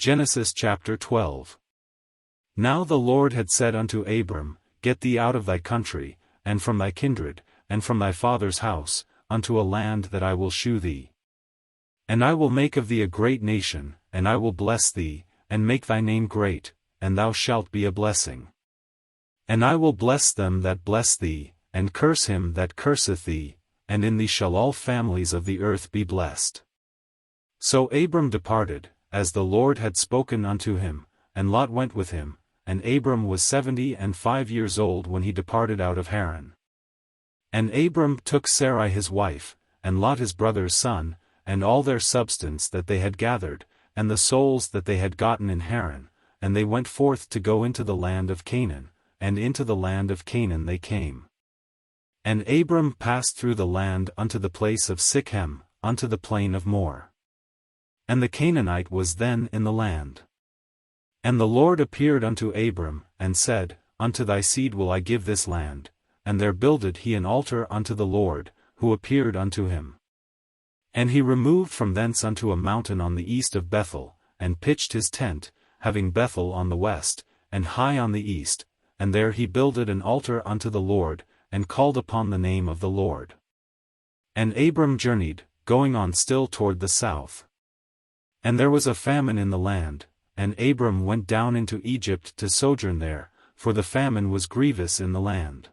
Genesis chapter 12. Now the Lord had said unto Abram, Get thee out of thy country, and from thy kindred, and from thy father's house, unto a land that I will shew thee. And I will make of thee a great nation, and I will bless thee, and make thy name great, and thou shalt be a blessing. And I will bless them that bless thee, and curse him that curseth thee, and in thee shall all families of the earth be blessed. So Abram departed, as the Lord had spoken unto him, and Lot went with him, and Abram was 75 years old when he departed out of Haran. And Abram took Sarai his wife, and Lot his brother's son, and all their substance that they had gathered, and the souls that they had gotten in Haran, and they went forth to go into the land of Canaan, and into the land of Canaan they came. And Abram passed through the land unto the place of Sichem, unto the plain of Moreh. And the Canaanite was then in the land. And the Lord appeared unto Abram, and said, Unto thy seed will I give this land. And there builded he an altar unto the Lord, who appeared unto him. And he removed from thence unto a mountain on the east of Bethel, and pitched his tent, having Bethel on the west, and Hai on the east, and there he builded an altar unto the Lord, and called upon the name of the Lord. And Abram journeyed, going on still toward the south. And there was a famine in the land, and Abram went down into Egypt to sojourn there, for the famine was grievous in the land.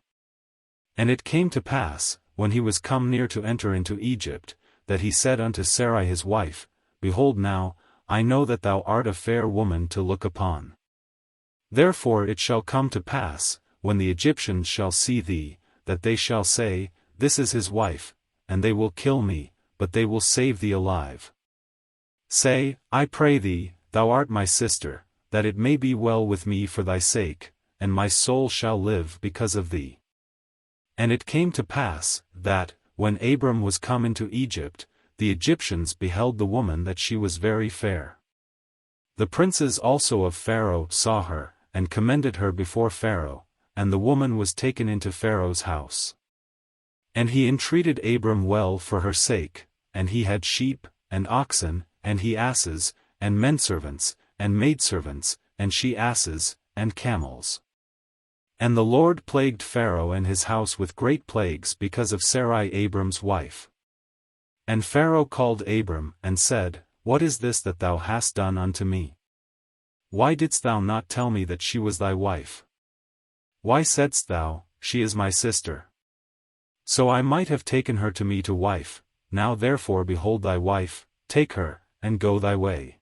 And it came to pass, when he was come near to enter into Egypt, that he said unto Sarai his wife, Behold now, I know that thou art a fair woman to look upon. Therefore it shall come to pass, when the Egyptians shall see thee, that they shall say, This is his wife, and they will kill me, but they will save thee alive. Say, I pray thee, thou art my sister, that it may be well with me for thy sake, and my soul shall live because of thee. And it came to pass, that, when Abram was come into Egypt, the Egyptians beheld the woman that she was very fair. The princes also of Pharaoh saw her, and commended her before Pharaoh, and the woman was taken into Pharaoh's house. And he entreated Abram well for her sake, and he had sheep, and oxen, and he asses, and menservants, and maidservants, and she asses, and camels. And the Lord plagued Pharaoh and his house with great plagues because of Sarai Abram's wife. And Pharaoh called Abram, and said, What is this that thou hast done unto me? Why didst thou not tell me that she was thy wife? Why saidst thou, She is my sister? So I might have taken her to me to wife. Now therefore behold thy wife, take her, and go thy way.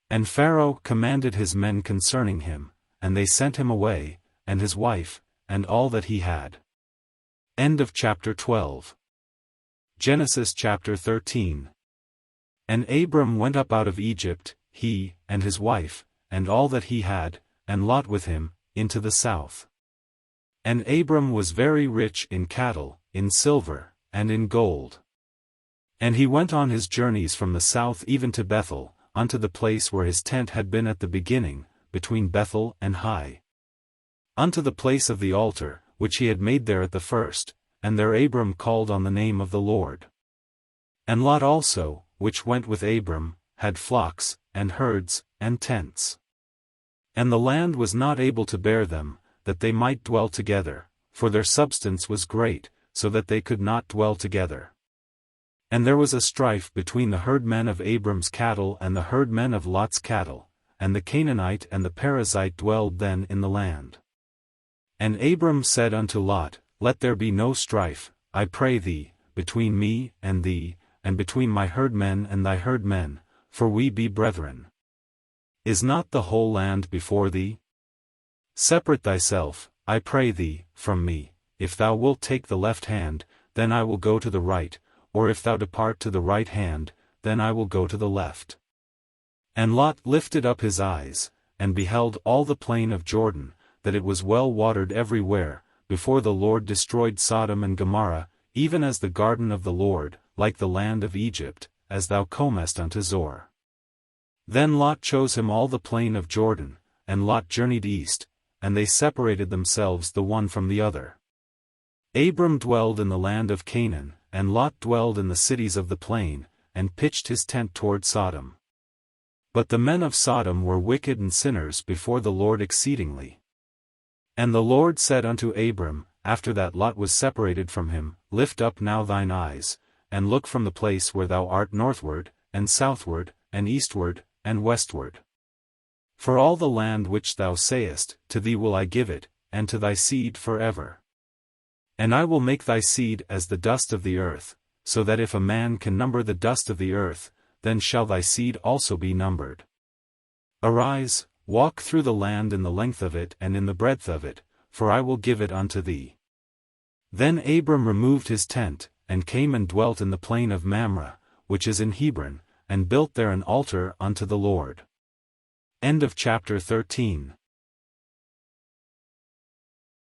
And Pharaoh commanded his men concerning him, and they sent him away, and his wife, and all that he had. End of chapter 12. Genesis chapter 13. And Abram went up out of Egypt, he, and his wife, and all that he had, and Lot with him, into the south. And Abram was very rich in cattle, in silver, and in gold. And he went on his journeys from the south even to Bethel, unto the place where his tent had been at the beginning, between Bethel and Hai. Unto the place of the altar, which he had made there at the first, and there Abram called on the name of the Lord. And Lot also, which went with Abram, had flocks, and herds, and tents. And the land was not able to bear them, that they might dwell together, for their substance was great, so that they could not dwell together. And there was a strife between the herdmen of Abram's cattle and the herdmen of Lot's cattle, and the Canaanite and the Perizzite dwelled then in the land. And Abram said unto Lot, Let there be no strife, I pray thee, between me and thee, and between my herdmen and thy herdmen, for we be brethren. Is not the whole land before thee? Separate thyself, I pray thee, from me. If thou wilt take the left hand, then I will go to the right, or if thou depart to the right hand, then I will go to the left. And Lot lifted up his eyes, and beheld all the plain of Jordan, that it was well watered everywhere, before the Lord destroyed Sodom and Gomorrah, even as the garden of the Lord, like the land of Egypt, as thou comest unto Zoar. Then Lot chose him all the plain of Jordan, and Lot journeyed east, and they separated themselves the one from the other. Abram dwelled in the land of Canaan, and Lot dwelled in the cities of the plain, and pitched his tent toward Sodom. But the men of Sodom were wicked and sinners before the Lord exceedingly. And the Lord said unto Abram, after that Lot was separated from him, Lift up now thine eyes, and look from the place where thou art northward, and southward, and eastward, and westward. For all the land which thou sayest, to thee will I give it, and to thy seed forever. And I will make thy seed as the dust of the earth, so that if a man can number the dust of the earth, then shall thy seed also be numbered. Arise, walk through the land in the length of it and in the breadth of it, for I will give it unto thee. Then Abram removed his tent, and came and dwelt in the plain of Mamre, which is in Hebron, and built there an altar unto the Lord. End of chapter 13.